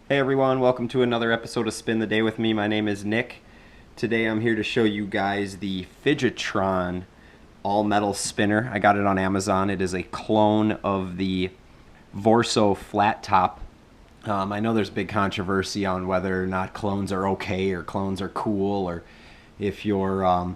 Hey everyone, welcome to another episode of Spin the Day with me. My name is Nick. Today I'm here to show you guys the Figetron all-metal spinner. I got it on Amazon. It is a clone of the Vorso flat top. I know there's big controversy on whether or not clones are okay or clones are cool, or if you're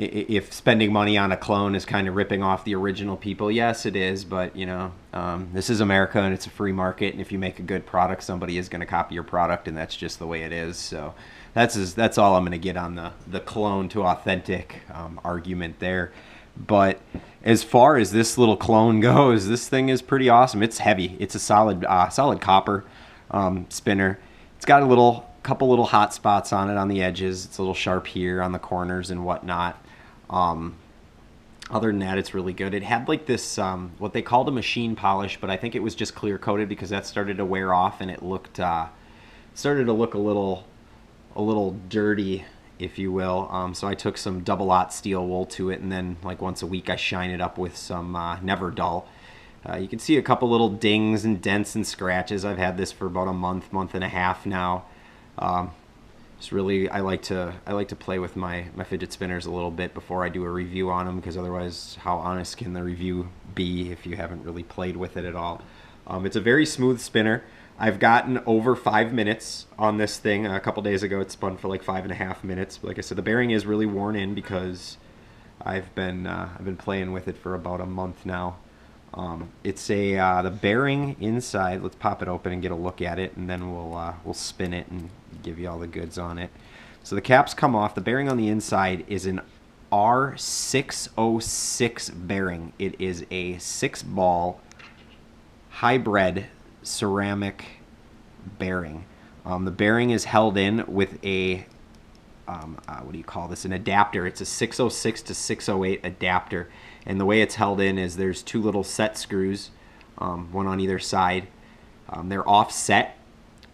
if spending money on a clone is kind of ripping off the original people. Yes, it is, but this is America and it's a free market, and if you make a good product, somebody is going to copy your product, and that's just the way it is. So that's all I'm going to get on the clone to authentic argument there. But as far as this little clone goes, this thing is pretty awesome. It's heavy. It's a solid copper spinner. It's got a couple little hot spots on it on the edges. It's a little sharp here on the corners and whatnot. Other than that, it's really good. It had like this what they called a machine polish, but I think it was just clear coated because that started to wear off and it looked started to look a little dirty, if you will. So I took some double aught steel wool to it, and then like once a week I shine it up with some Never Dull. You can see a couple little dings and dents and scratches. I've had this for about a month and a half now. Just really, I like to play with my fidget spinners a little bit before I do a review on them, because otherwise, how honest can the review be if you haven't really played with it at all? It's a very smooth spinner. I've gotten over 5 minutes on this thing. A couple days ago, it spun for like 5.5 minutes. But like I said, the bearing is really worn in because I've been playing with it for about a month now. It's the bearing inside. Let's pop it open and get a look at it, and then we'll spin it and give you all the goods on it. So the caps come off. The bearing on the inside is an R606 bearing. It is a 6-ball hybrid ceramic bearing. The bearing is held in with a what do you call this? An adapter. It's a 606 to 608 adapter. And the way it's held in is there's two little set screws, one on either side. They're offset,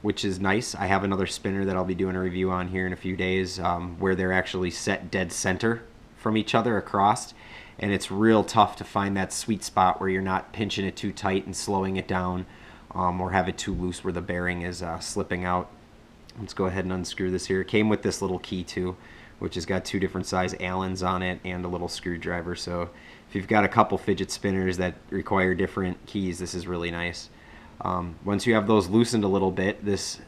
which is nice. I have another spinner that I'll be doing a review on here in a few days, where they're actually set dead center from each other across. And it's real tough to find that sweet spot where you're not pinching it too tight and slowing it down, or have it too loose where the bearing is slipping out. Let's go ahead and unscrew this here. It came with this little key too, which has got two different size Allens on it and a little screwdriver. So if you've got a couple fidget spinners that require different keys, this is really nice. Once you have those loosened a little bit, this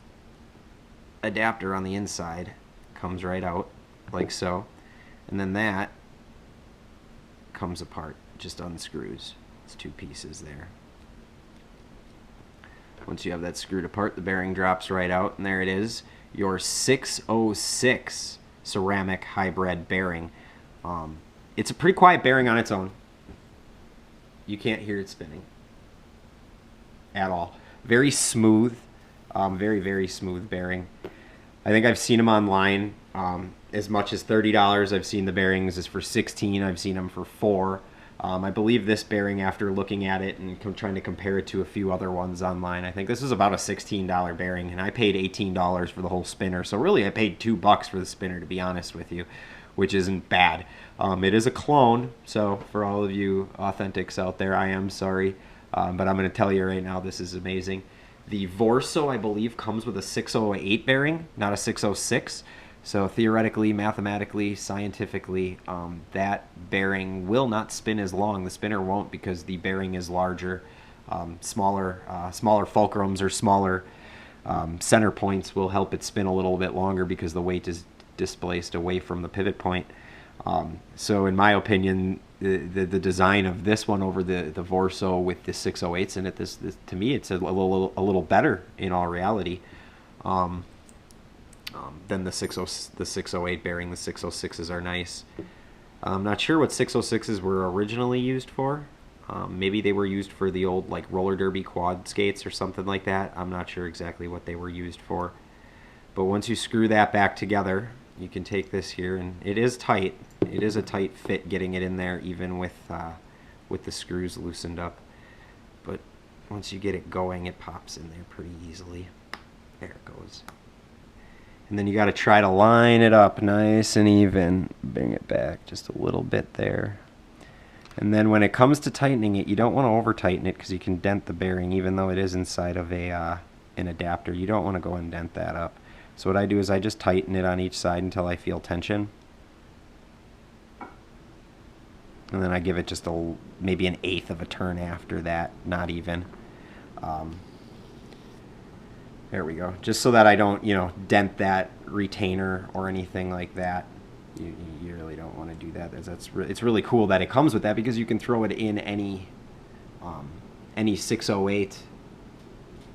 adapter on the inside comes right out like so, and then that comes apart, just unscrews. It's two pieces there. Once you have that screwed apart, the bearing drops right out, and there it is, your 606 ceramic hybrid bearing. It's a pretty quiet bearing on its own. You can't hear it spinning at all. Very smooth, very smooth bearing. I think I've seen them online as much as $30. I've seen the bearings as for $16. I've seen them for $4. I believe this bearing, after looking at it and trying to compare it to a few other ones online, I think this is about a $16 bearing, and I paid $18 for the whole spinner. So really, I paid $2 for the spinner, to be honest with you, which isn't bad. It is a clone, so for all of you authentics out there, I am sorry, but I'm going to tell you right now, this is amazing. The Vorso, I believe, comes with a 608 bearing, not a 606. So theoretically, mathematically, scientifically, that bearing will not spin as long. The spinner won't, because the bearing is larger. Smaller fulcrums or smaller center points will help it spin a little bit longer because the weight is displaced away from the pivot point. So in my opinion, the design of this one over the Vorso with the 608s in it, this to me, it's a little better in all reality. Than the 608 bearing. The 606s are nice. I'm not sure what 606s were originally used for. Maybe they were used for the old like roller derby quad skates or something like that. I'm not sure exactly what they were used for. But once you screw that back together, you can take this here, and it is tight. It is a tight fit getting it in there, even with the screws loosened up. But once you get it going, it pops in there pretty easily. There it goes. And then you got to try to line it up nice and even. Bring it back just a little bit there. And then when it comes to tightening it, you don't want to over tighten it because you can dent the bearing, even though it is inside of a an adapter. You don't want to go indent that up. So what I do is I just tighten it on each side until I feel tension. And then I give it just maybe an eighth of a turn after that, not even. There we go. Just so that I don't, dent that retainer or anything like that. You really don't want to do that. It's really cool that it comes with that, because you can throw it in any 608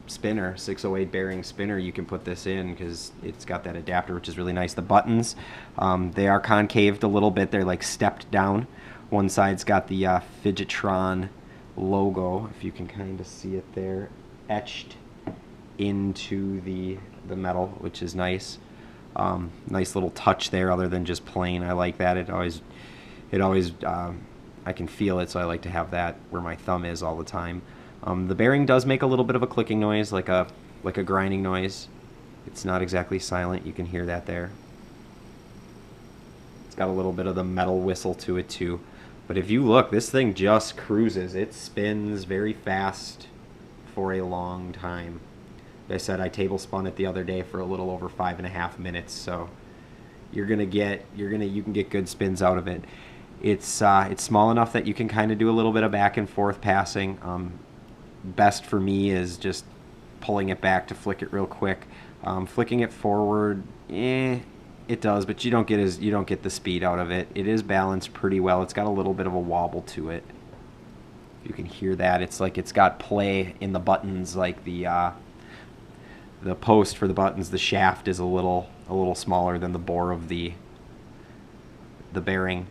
spinner, 608 bearing spinner. You can put this in because it's got that adapter, which is really nice. The buttons, they are concaved a little bit. They're like stepped down. One side's got the Figetron logo, if you can kind of see it there, etched into the metal, which is nice. Nice little touch there, other than just plain. I like that. It always I can feel it, so I like to have that where my thumb is all the time. The bearing does make a little bit of a clicking noise, like a grinding noise. It's not exactly silent. You can hear that there. It's got a little bit of the metal whistle to it too. But if you look, this thing just cruises. It spins very fast for a long time. Like I said, I table spun it the other day for a little over 5.5 minutes, so you can get good spins out of it. It's small enough that you can kind of do a little bit of back and forth passing. Best for me is just pulling it back to flick it real quick. Flicking it forward, it does, but you don't get the speed out of it. It is balanced pretty well. It's got a little bit of a wobble to it. You can hear that. It's like it's got play in the buttons, like the post for the buttons. The shaft is a little smaller than the bore of the bearing,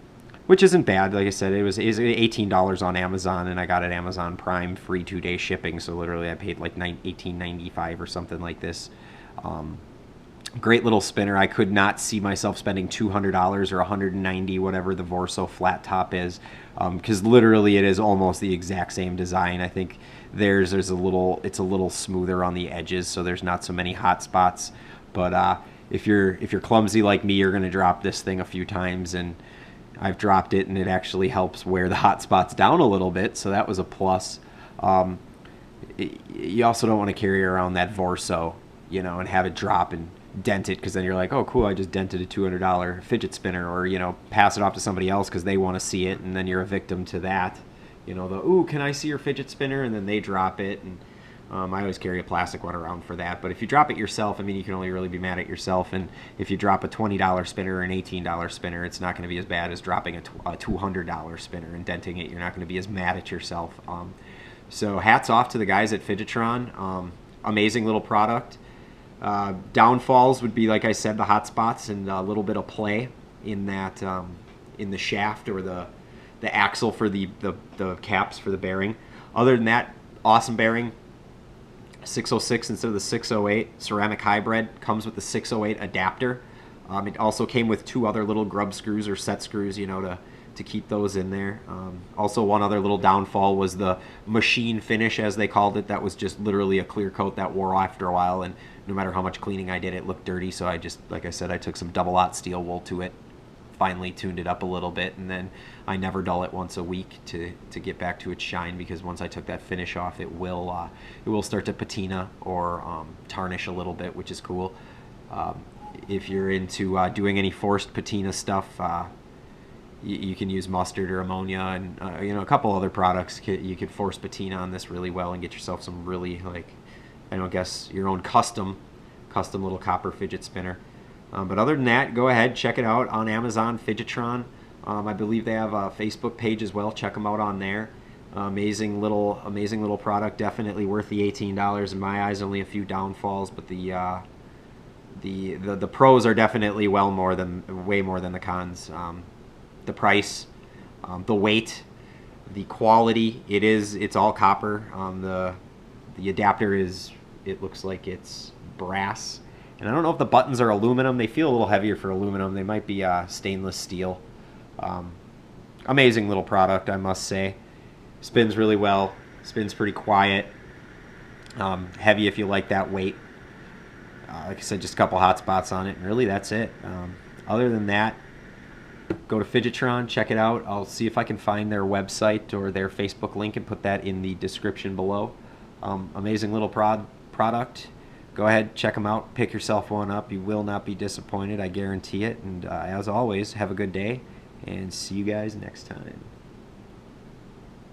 which isn't bad. Like I said, it was $18 on Amazon, and I got it Amazon Prime free 2-day shipping. So literally, I paid like $18.95 or something like this. Great little spinner. I could not see myself spending $200 or $190, whatever the Vorso flat top is, because literally it is almost the exact same design. I think it's a little smoother on the edges, so there's not so many hot spots. But if you're clumsy like me, you're going to drop this thing a few times, and I've dropped it, and it actually helps wear the hot spots down a little bit, so that was a plus. You also don't want to carry around that Vorso, and have it drop and dent it, because then you're like, oh cool, I just dented a $200 fidget spinner, or pass it off to somebody else because they want to see it, and then you're a victim to that. Ooh, can I see your fidget spinner? And then they drop it, and I always carry a plastic one around for that. But if you drop it yourself, you can only really be mad at yourself. And if you drop a $20 spinner or an $18 spinner, it's not going to be as bad as dropping a $200 spinner and denting it. You're not going to be as mad at yourself. So hats off to the guys at Figetron. Amazing little product. Downfalls would be, like I said, the hot spots and a little bit of play in that in the shaft or the axle for the caps for the bearing. Other than that, awesome bearing. 606 instead of the 608. Ceramic hybrid. Comes with the 608 adapter. It also came with 2 other little grub screws or set screws, to keep those in there. Also, one other little downfall was the machine finish, as they called it. That was just literally a clear coat that wore off after a while, and no matter how much cleaning I did, it looked dirty. So I just, like I said, I took some double-aught steel wool to it, finally tuned it up a little bit, and then I never dull it once a week to get back to its shine, because once I took that finish off, it will start to patina or tarnish a little bit, which is cool. If you're into doing any forced patina stuff, you can use mustard or ammonia and a couple other products. You could force patina on this really well and get yourself some really, your own custom little copper fidget spinner. But other than that, go ahead, check it out on Amazon, Figetron. I believe they have a Facebook page as well. Check them out on there. Amazing little product. Definitely worth the $18 in my eyes. Only a few downfalls, but the pros are definitely way more than the cons. The price, the weight, the quality. It's all copper. The adapter it looks like it's brass. And I don't know if the buttons are aluminum. They feel a little heavier for aluminum. They might be stainless steel. Amazing little product, I must say. Spins really well. Spins pretty quiet. Heavy if you like that weight. Like I said, just a couple hot spots on it. And really, that's it. Other than that, go to Figetron, check it out. I'll see if I can find their website or their Facebook link and put that in the description below. Amazing little product. go ahead, check them out, pick yourself one up. You will not be disappointed, I guarantee it. And as always, have a good day, and see you guys next time.